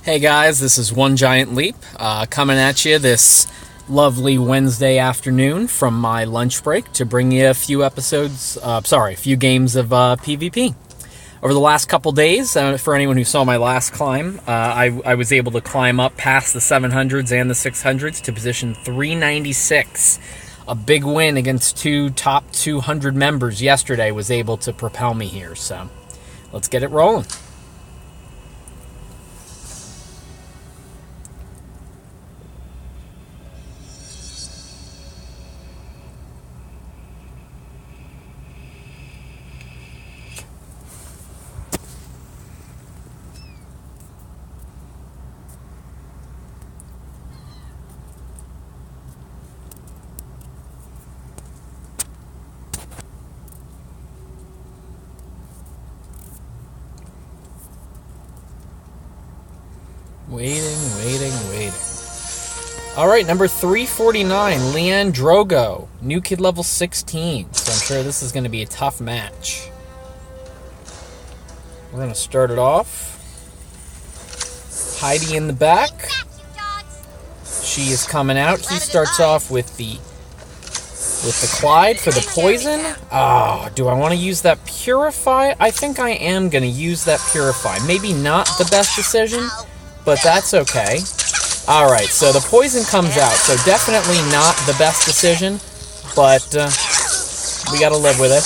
Hey guys, this is One Giant Leap, coming at you this lovely Wednesday afternoon from my lunch break to bring you a few games of PvP. Over the last couple days, for anyone who saw my last climb, I was able to climb up past the 700s and the 600s to position 396. A big win against two top 200 members yesterday was able to propel me here, so let's get it rolling. Waiting. Alright, number 349, Leanne Drogo. New kid level 16. So I'm sure this is going to be a tough match. We're going to start it off. Heidi in the back. She is coming out. He starts off with the Clyde for the poison. Oh, do I want to use that Purify? I think I am going to use that Purify. Maybe not the best decision, but that's okay. Alright, so the poison comes out, so definitely not the best decision, but we gotta live with it.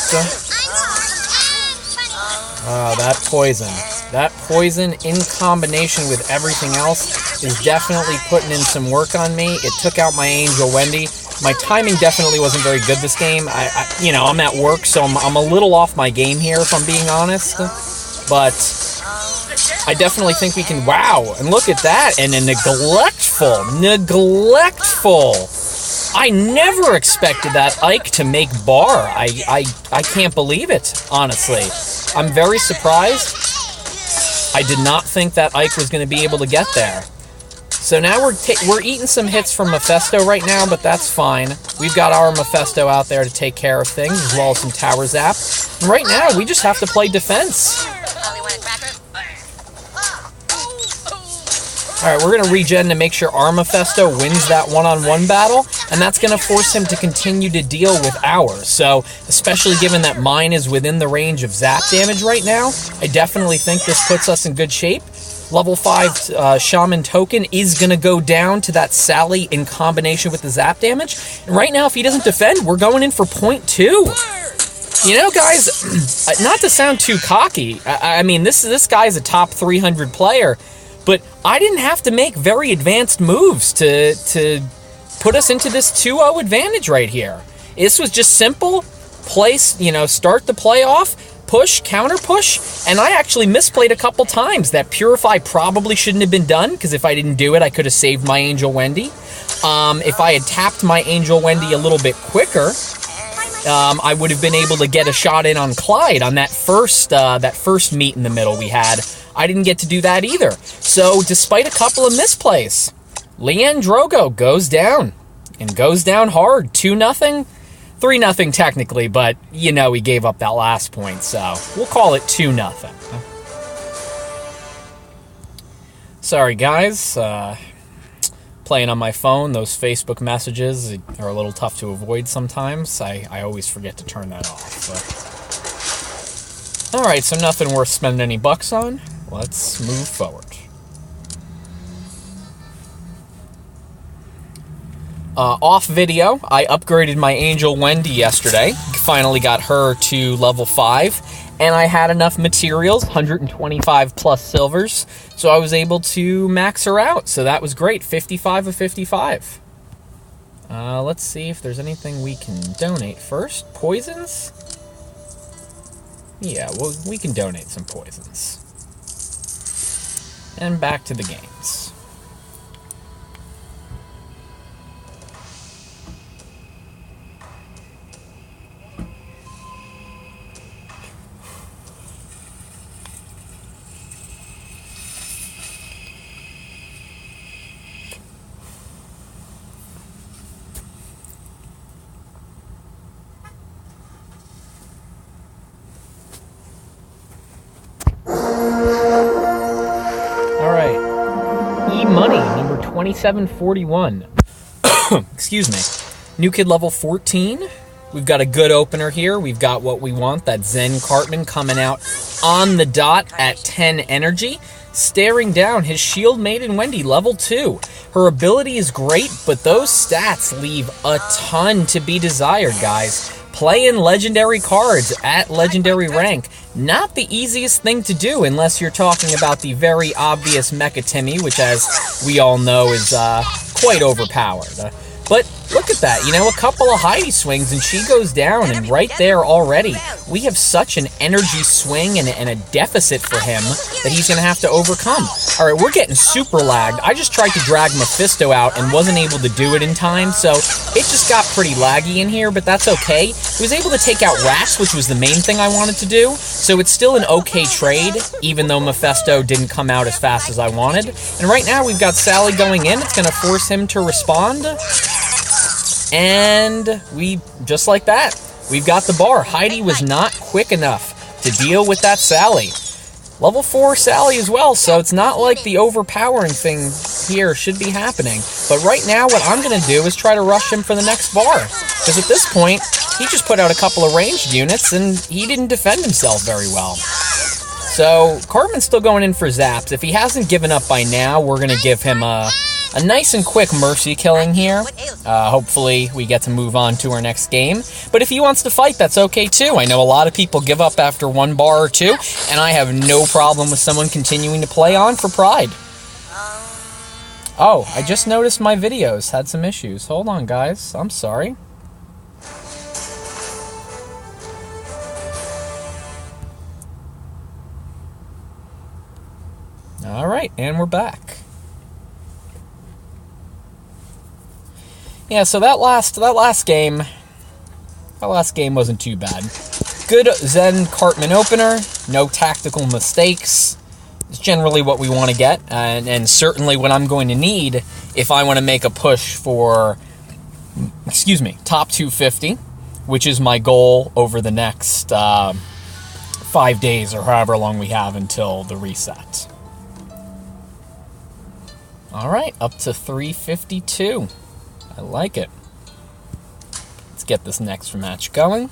That poison. That poison in combination with everything else is definitely putting in some work on me. It took out my Angel Wendy. My timing definitely wasn't very good this game. I'm at work, so I'm a little off my game here, if I'm being honest, but I definitely think we can... Wow, and look at that, and a neglectful. I never expected that Ike to make bar. I can't believe it, honestly. I'm very surprised. I did not think that Ike was going to be able to get there. So now we're eating some hits from Mephisto right now, but that's fine. We've got our Mephisto out there to take care of things, as well as some tower zap. And right now, we just have to play defense. Alright, we're going to regen to make sure our Mephisto wins that one-on-one battle, and that's going to force him to continue to deal with ours. So, especially given that mine is within the range of zap damage right now, I definitely think this puts us in good shape. Level 5 Shaman token is going to go down to that Sally in combination with the zap damage. And right now, if he doesn't defend, we're going in for .2. You know, guys, not to sound too cocky, I mean, this guy's a top 300 player, but I didn't have to make very advanced moves to put us into this 2-0 advantage right here. This was just simple, start the play off, push, counter push, and I actually misplayed a couple times. That Purify probably shouldn't have been done, because if I didn't do it, I could have saved my Angel Wendy. If I had tapped my Angel Wendy a little bit quicker, I would have been able to get a shot in on Clyde on that first meet in the middle we had. I didn't get to do that either. So, despite a couple of misplays, Leanne Drogo goes down, and goes down hard. 2-0? 3-0 technically, but, he gave up that last point, so we'll call it 2-0. Sorry, guys. Playing on my phone, those Facebook messages are a little tough to avoid sometimes. I always forget to turn that off. So. Alright, so nothing worth spending any bucks on. Let's move forward. Off video, I upgraded my Angel Wendy yesterday. Finally got her to level 5. And I had enough materials, 125 plus silvers, so I was able to max her out. So that was great, 55 of 55. Let's see if there's anything we can donate first. Poisons? Yeah, well, we can donate some poisons. And back to the games. Alright. 2741. Excuse me. New kid level 14. We've got a good opener here. We've got what we want, that Zen Cartman coming out on the dot at 10 energy. Staring down his Shield Maiden Wendy, level 2. Her ability is great, but those stats leave a ton to be desired, guys. Playing legendary cards at legendary rank, not the easiest thing to do unless you're talking about the very obvious Mecha Timmy, which, as we all know, is quite overpowered. But look at that, you know, a couple of Heidi swings and she goes down, and right there already, we have such an energy swing and a deficit for him that he's going to have to overcome. All right, we're getting super lagged. I just tried to drag Mephisto out and wasn't able to do it in time, so it just got pretty laggy in here, but that's okay. He was able to take out Rats, which was the main thing I wanted to do, so it's still an okay trade, even though Mephisto didn't come out as fast as I wanted. And right now, we've got Sally going in. It's going to force him to respond. And we, just like that, we've got the bar. Heidi was not quick enough to deal with that Sally. Level 4 Sally as well, so it's not like the overpowering thing here should be happening. But right now, what I'm going to do is try to rush him for the next bar. Because at this point, he just put out a couple of ranged units, and he didn't defend himself very well. So, Cartman's still going in for zaps. If he hasn't given up by now, we're going to give him a nice and quick mercy killing here. Hopefully we get to move on to our next game. But if he wants to fight, that's okay too. I know a lot of people give up after one bar or two, and I have no problem with someone continuing to play on for pride. Oh, I just noticed my videos had some issues. Hold on, guys. I'm sorry. Alright, and we're back. Yeah, so that last game wasn't too bad. Good Zen Cartman opener, no tactical mistakes. It's generally what we want to get, and certainly what I'm going to need if I want to make a push for, top 250, which is my goal over the next 5 days or however long we have until the reset. Alright, up to 352. I like it. Let's get this next match going.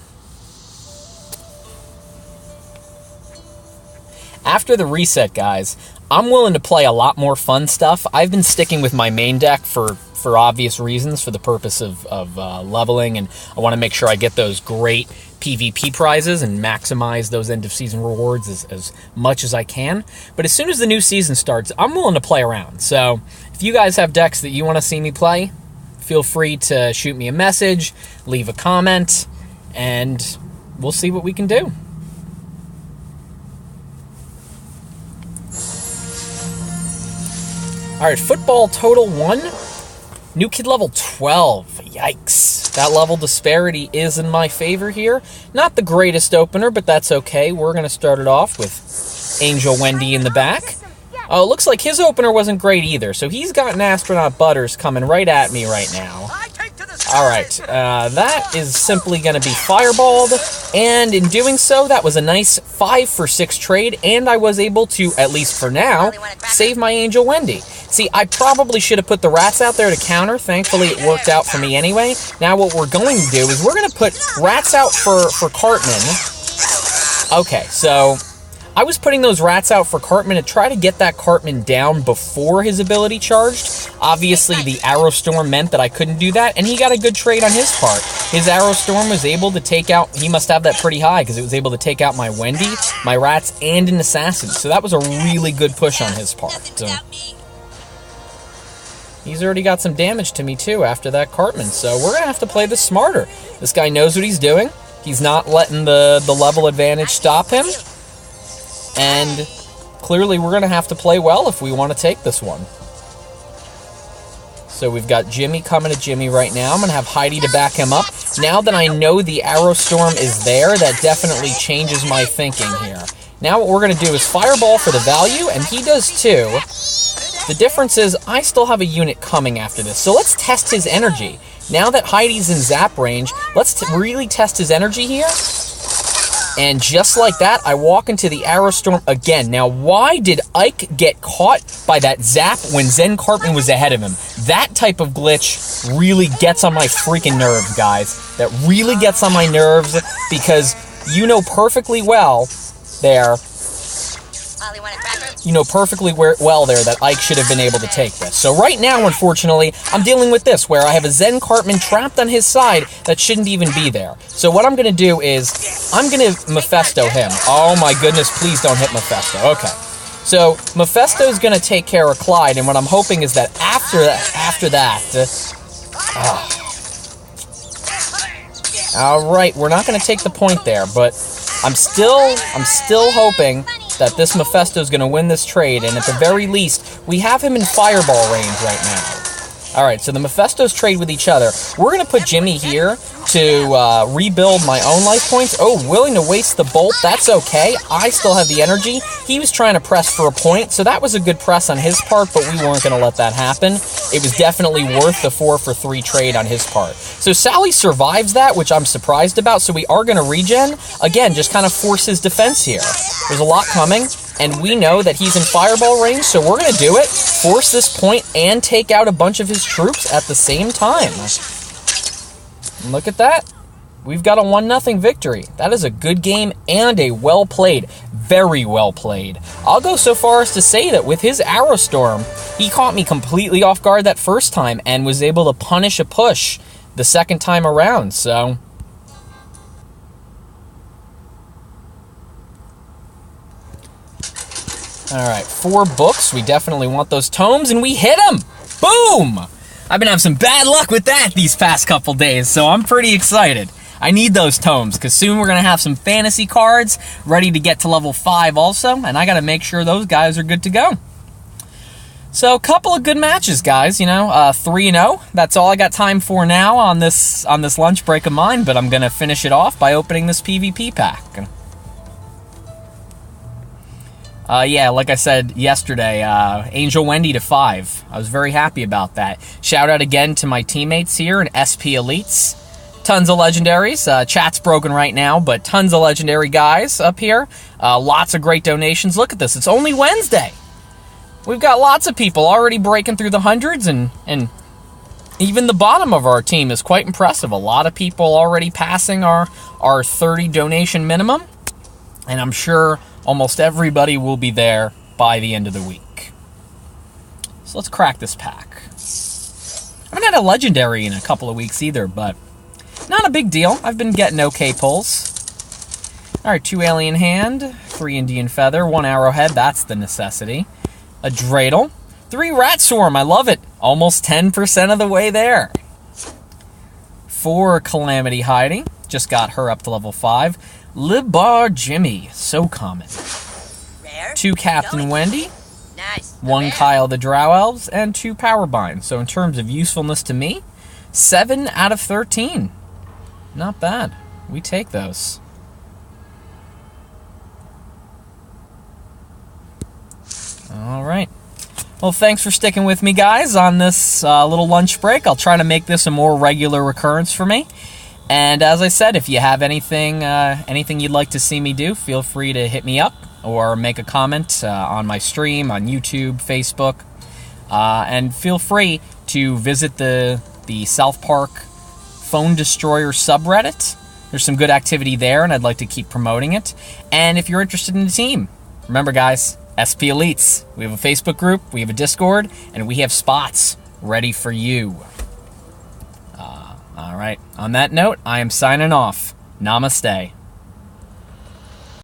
After the reset, guys, I'm willing to play a lot more fun stuff. I've been sticking with my main deck for obvious reasons, for the purpose of leveling, and I want to make sure I get those great PvP prizes and maximize those end-of-season rewards as much as I can. But as soon as the new season starts, I'm willing to play around. So if you guys have decks that you want to see me play, feel free to shoot me a message, leave a comment, and we'll see what we can do. Alright, football total 1. New kid level 12. Yikes. That level disparity is in my favor here. Not the greatest opener, but that's okay. We're going to start it off with Angel Wendy in the back. Oh, it looks like his opener wasn't great either, so he's got an Astronaut Butters coming right at me right now. Alright, that is simply going to be fireballed, and in doing so, that was a nice 5 for 6 trade, and I was able to, at least for now, save my Angel Wendy. See, I probably should have put the Rats out there to counter. Thankfully, it worked out for me anyway. Now what we're going to do is we're going to put Rats out for Cartman. Okay, so I was putting those Rats out for Cartman to try to get that Cartman down before his ability charged. Obviously, the Arrow Storm meant that I couldn't do that, and he got a good trade on his part. His Arrow Storm was able to take out, he must have that pretty high, because it was able to take out my Wendy, my Rats, and an Assassin. So that was a really good push on his part. He's already got some damage to me, too, after that Cartman. So we're going to have to play this smarter. This guy knows what he's doing. He's not letting the level advantage stop him. And clearly we're going to have to play well if we want to take this one. So we've got Jimmy coming to Jimmy right now. I'm going to have Heidi to back him up. Now that I know the Arrow Storm is there, that definitely changes my thinking here. Now what we're going to do is Fireball for the value, and he does too. The difference is I still have a unit coming after this. So let's test his energy. Now that Heidi's in zap range, let's really test his energy here. And just like that, I walk into the Arrow Storm again. Now, why did Ike get caught by that zap when Zen Cartman was ahead of him? That type of glitch really gets on my freaking nerves, guys. That really gets on my nerves because you know perfectly well there that Ike should have been able to take this. So right now, unfortunately, I'm dealing with this, where I have a Zen Cartman trapped on his side that shouldn't even be there. So what I'm going to do is, I'm going to Mephisto him. Oh my goodness, please don't hit Mephisto. Okay. So Mephisto's going to take care of Clyde, and what I'm hoping is that after that... Alright, we're not going to take the point there, but I'm still hoping that this Mephisto is going to win this trade, and at the very least, we have him in fireball range right now. Alright, so the Mephistos trade with each other. We're going to put Jimmy here to rebuild my own life points. Oh, willing to waste the bolt, that's okay. I still have the energy. He was trying to press for a point, so that was a good press on his part, but we weren't going to let that happen. It was definitely worth the 4-for-3 trade on his part. So Sally survives that, which I'm surprised about, so we are going to regen. Again, just kind of force his defense here. There's a lot coming, and we know that he's in fireball range, so we're going to do it, force this point, and take out a bunch of his troops at the same time. Look at that. We've got a 1-0 victory. That is a good game and a well-played, very well-played. I'll go so far as to say that with his Arrow Storm, he caught me completely off guard that first time and was able to punish a push the second time around, so... Alright, 4 books. We definitely want those tomes, and we hit them! Boom! I've been having some bad luck with that these past couple days, so I'm pretty excited. I need those tomes, because soon we're going to have some fantasy cards ready to get to level 5 also, and I got to make sure those guys are good to go. So, a couple of good matches, guys, you know, 3-0. That's all I got time for now on this lunch break of mine, but I'm going to finish it off by opening this PvP pack. Yeah, like I said yesterday, Angel Wendy to 5. I was very happy about that. Shout out again to my teammates here in SP Elites. Tons of legendaries. Chat's broken right now, but tons of legendary guys up here. Lots of great donations. Look at this. It's only Wednesday. We've got lots of people already breaking through the hundreds, and even the bottom of our team is quite impressive. A lot of people already passing our 30 donation minimum, and I'm sure almost everybody will be there by the end of the week. So let's crack this pack. I haven't had a legendary in a couple of weeks either, but not a big deal. I've been getting okay pulls. Alright, 2 Alien Hand, 3 Indian Feather, 1 Arrowhead, that's the necessity. A Dreidel, 3 Rat Swarm, I love it. Almost 10% of the way there. 4 Calamity Hiding, just got her up to level 5. Libar Jimmy, so common. 2 Captain Wendy, 1 Kyle the Drow Elves, and 2 Powerbind. So in terms of usefulness to me, 7 out of 13. Not bad. We take those. Alright. Well, thanks for sticking with me, guys, on this little lunch break. I'll try to make this a more regular recurrence for me. And as I said, if you have anything you'd like to see me do, feel free to hit me up or make a comment on my stream, on YouTube, Facebook. And feel free to visit the South Park Phone Destroyer subreddit. There's some good activity there, and I'd like to keep promoting it. And if you're interested in the team, remember, guys, SP Elites. We have a Facebook group, we have a Discord, and we have spots ready for you. Alright, on that note, I am signing off. Namaste.